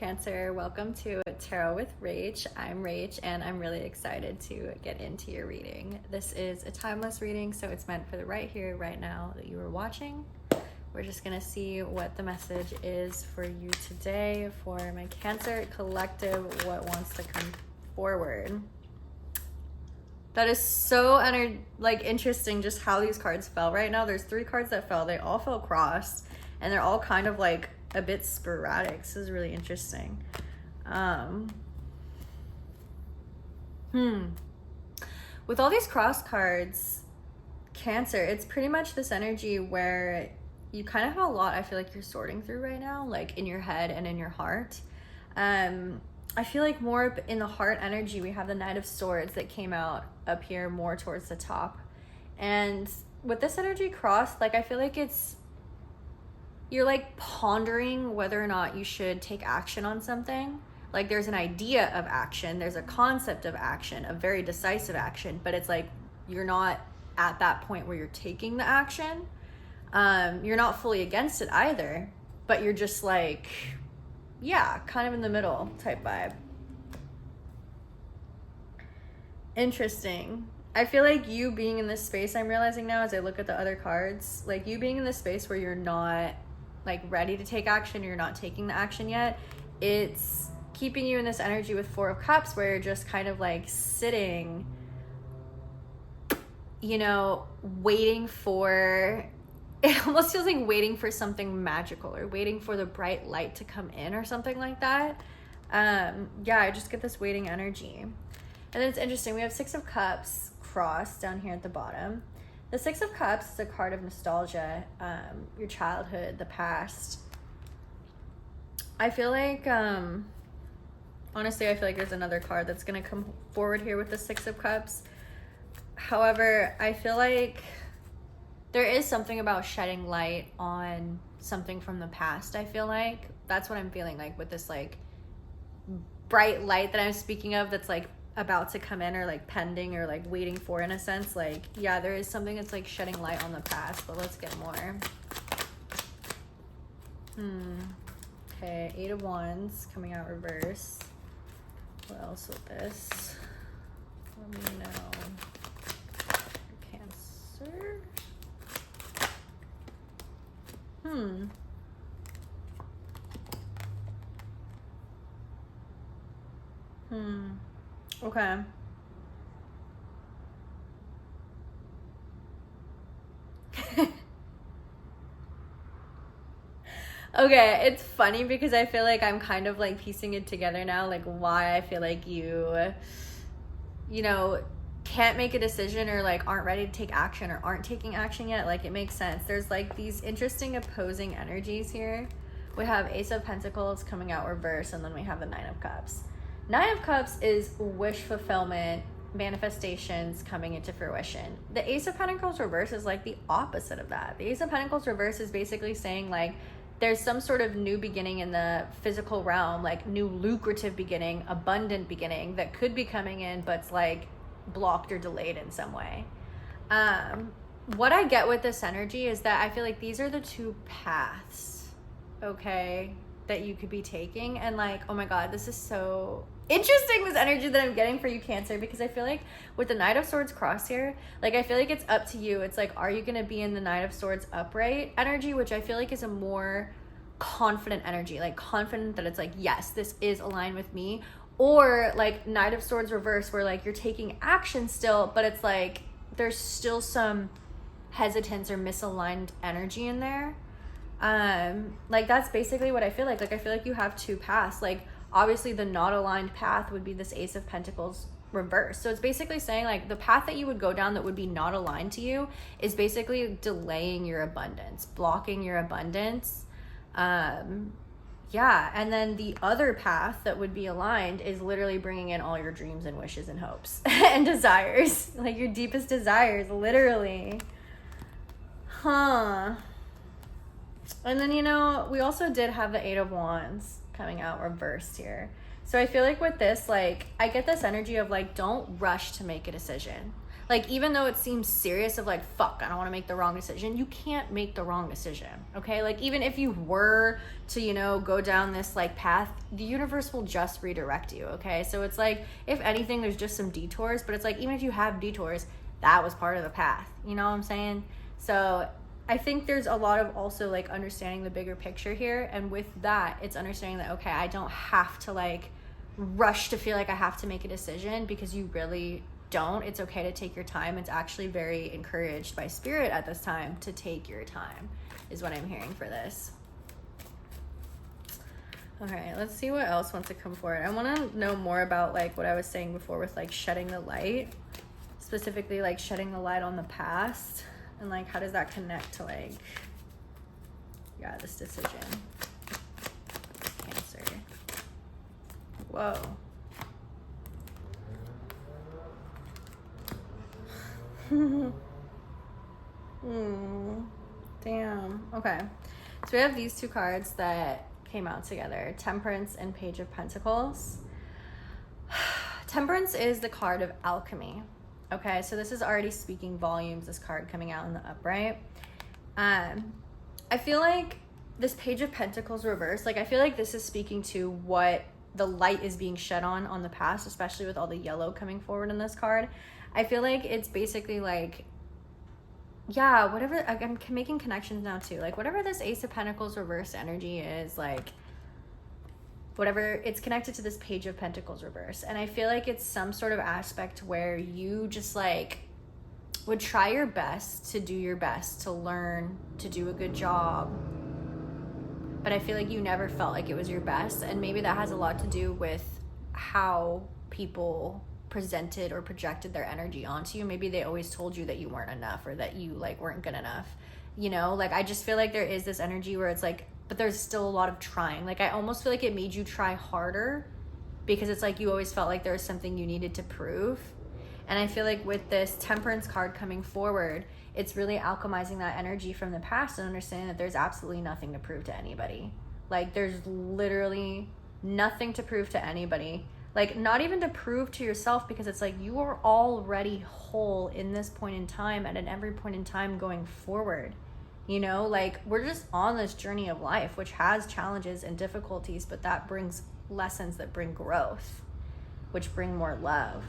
Cancer. Welcome to Tarot with Rach. I'm Rach and I'm really excited to get into your reading. This is a timeless reading, so it's meant for the right here, right now that you are watching. We're just going to see what the message is for you today for my Cancer collective, what wants to come forward. That is so interesting just how these cards fell right now. There's 3 cards that fell. They all fell crossed and they're all kind of like a bit sporadic. This is really interesting. With all these cross cards, Cancer, it's pretty much this energy where you kind of have a lot, I feel like you're sorting through right now, like in your head and in your heart. I feel like more in the heart energy, we have the Knight of Swords that came out up here more towards the top. And with this energy crossed, like I feel like you're like pondering whether or not you should take action on something. Like there's an idea of action, there's a concept of action, a very decisive action, but it's like you're not at that point where you're taking the action. You're not fully against it either, but you're just like, yeah, kind of in the middle type vibe. Interesting. I feel like you being in this space, I'm realizing now as I look at the other cards, like you being in this space where you're not like ready to take action, you're not taking the action yet, it's keeping you in this energy with 4 of Cups where you're just kind of like sitting, you know, waiting for, it almost feels like waiting for something magical or waiting for the bright light to come in or something like that. Yeah, I just get this waiting energy. And then it's interesting, we have 6 of Cups crossed down here at the bottom. The 6 of Cups is a card of nostalgia, your childhood, the past. I feel like, honestly, I feel like there's another card that's going to come forward here with the 6 of Cups. However, I feel like there is something about shedding light on something from the past, I feel like. That's what I'm feeling like with this like bright light that I'm speaking of that's like about to come in or like pending or like waiting for, in a sense. Like, yeah, there is something that's like shedding light on the past, but let's get more. Okay, 8 of Wands coming out reverse. What else with this? Let me know. Cancer. Okay. Okay, it's funny because I feel like I'm kind of like piecing it together now, like why I feel like you know, can't make a decision or like aren't ready to take action or aren't taking action yet. Like it makes sense. There's like these interesting opposing energies here. We have Ace of Pentacles coming out reverse, and then we have the 9 of Cups. 9 of Cups is wish fulfillment, manifestations coming into fruition. The Ace of Pentacles reverse is like the opposite of that. The Ace of Pentacles reverse is basically saying like there's some sort of new beginning in the physical realm, like new lucrative beginning, abundant beginning that could be coming in, but it's like blocked or delayed in some way. What I get with this energy is that I feel like these are the 2 paths, okay, that you could be taking. And like, oh my God, this is so interesting, this energy that I'm getting for you, Cancer, because I feel like with the Knight of Swords cross here, like I feel like it's up to you. It's like, are you going to be in the Knight of Swords upright energy, which I feel like is a more confident energy, like confident that it's like, yes, this is aligned with me, or like Knight of Swords reverse where like you're taking action still, but it's like there's still some hesitance or misaligned energy in there. Like that's basically what I feel like. Like I feel like you have 2 paths. Like obviously the not aligned path would be this Ace of Pentacles reverse. So it's basically saying like the path that you would go down that would be not aligned to you is basically delaying your abundance, blocking your abundance. Yeah, and then the other path that would be aligned is literally bringing in all your dreams and wishes and hopes and desires, like your deepest desires, literally. And then, you know, we also did have the 8 of Wands coming out reversed here. So I feel like with this, like, I get this energy of, like, don't rush to make a decision. Like, even though it seems serious of like, fuck, I don't want to make the wrong decision, you can't make the wrong decision, okay? Like, even if you were to, you know, go down this like path, the universe will just redirect you, okay? So it's like, if anything, there's just some detours, but it's like, even if you have detours, that was part of the path, you know what I'm saying? So I think there's a lot of also like understanding the bigger picture here, and with that, it's understanding that, okay, I don't have to like rush to feel like I have to make a decision, because you really don't. It's okay to take your time. It's actually very encouraged by spirit at this time to take your time, is what I'm hearing for this. Okay, let's see what else wants to come forward. I want to know more about like what I was saying before with like shedding the light, specifically like shedding the light on the past, and like how does that connect to like, yeah, this decision. Cancer. Whoa. Damn. Okay. So we have these two cards that came out together, Temperance and Page of Pentacles. Temperance is the card of alchemy. Okay, so this is already speaking volumes, this card coming out in the upright. I feel like this Page of Pentacles reverse, like I feel like this is speaking to what the light is being shed on the past, especially with all the yellow coming forward in this card. I feel like it's basically like, yeah, whatever, I'm making connections now too. Like whatever this Ace of Pentacles reverse energy is, like whatever, it's connected to this Page of Pentacles reverse. And I feel like it's some sort of aspect where you just like would try your best to do your best, to learn, to do a good job. But I feel like you never felt like it was your best. And maybe that has a lot to do with how people presented or projected their energy onto you. Maybe they always told you that you weren't enough, or that you like weren't good enough, you know? Like I just feel like there is this energy where it's like, but there's still a lot of trying. Like I almost feel like it made you try harder, because it's like you always felt like there was something you needed to prove. And I feel like with this Temperance card coming forward, it's really alchemizing that energy from the past and understanding that there's absolutely nothing to prove to anybody. Like there's literally nothing to prove to anybody. Like not even to prove to yourself, because it's like you are already whole in this point in time and at every point in time going forward. You know, like we're just on this journey of life, which has challenges and difficulties, but that brings lessons that bring growth, which bring more love.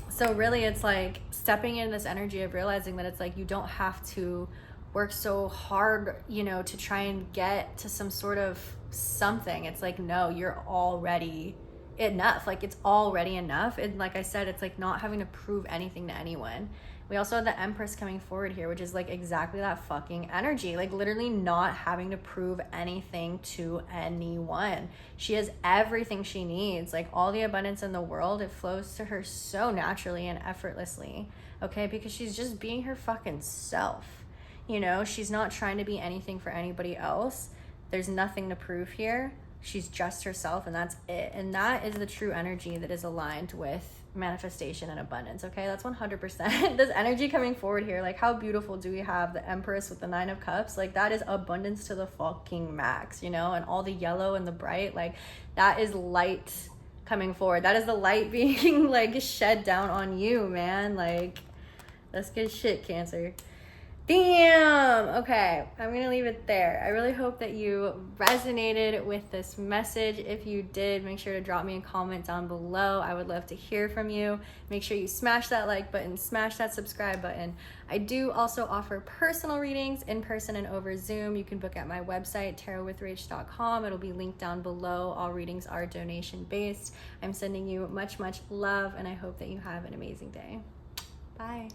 So really it's like stepping in this energy of realizing that it's like you don't have to work so hard, you know, to try and get to some sort of something. It's like, no, you're already enough. Like it's already enough. And like I said, it's like not having to prove anything to anyone. We also have the Empress coming forward here, which is like exactly that fucking energy. Like literally not having to prove anything to anyone. She has everything she needs. Like all the abundance in the world, it flows to her so naturally and effortlessly. Okay, because she's just being her fucking self. You know, she's not trying to be anything for anybody else. There's nothing to prove here. She's just herself, and that's it. And that is the true energy that is aligned with manifestation and abundance. Okay, that's 100%. This energy coming forward here, like how beautiful do we have the Empress with the 9 of Cups? Like that is abundance to the fucking max, you know? And all the yellow and the bright, like that is light coming forward. That is the light being like shed down on you, man. Like that's good shit, Cancer. Damn. Okay, I'm gonna leave it there. I really hope that you resonated with this message. If you did, make sure to drop me a comment down below. I would love to hear from you. Make sure you smash that like button, smash that subscribe button. I do also offer personal readings in person and over Zoom. You can book at my website, tarotwithrach.com. It'll be linked down below. All readings are donation based. I'm sending you much, much love, and I hope that you have an amazing day. Bye.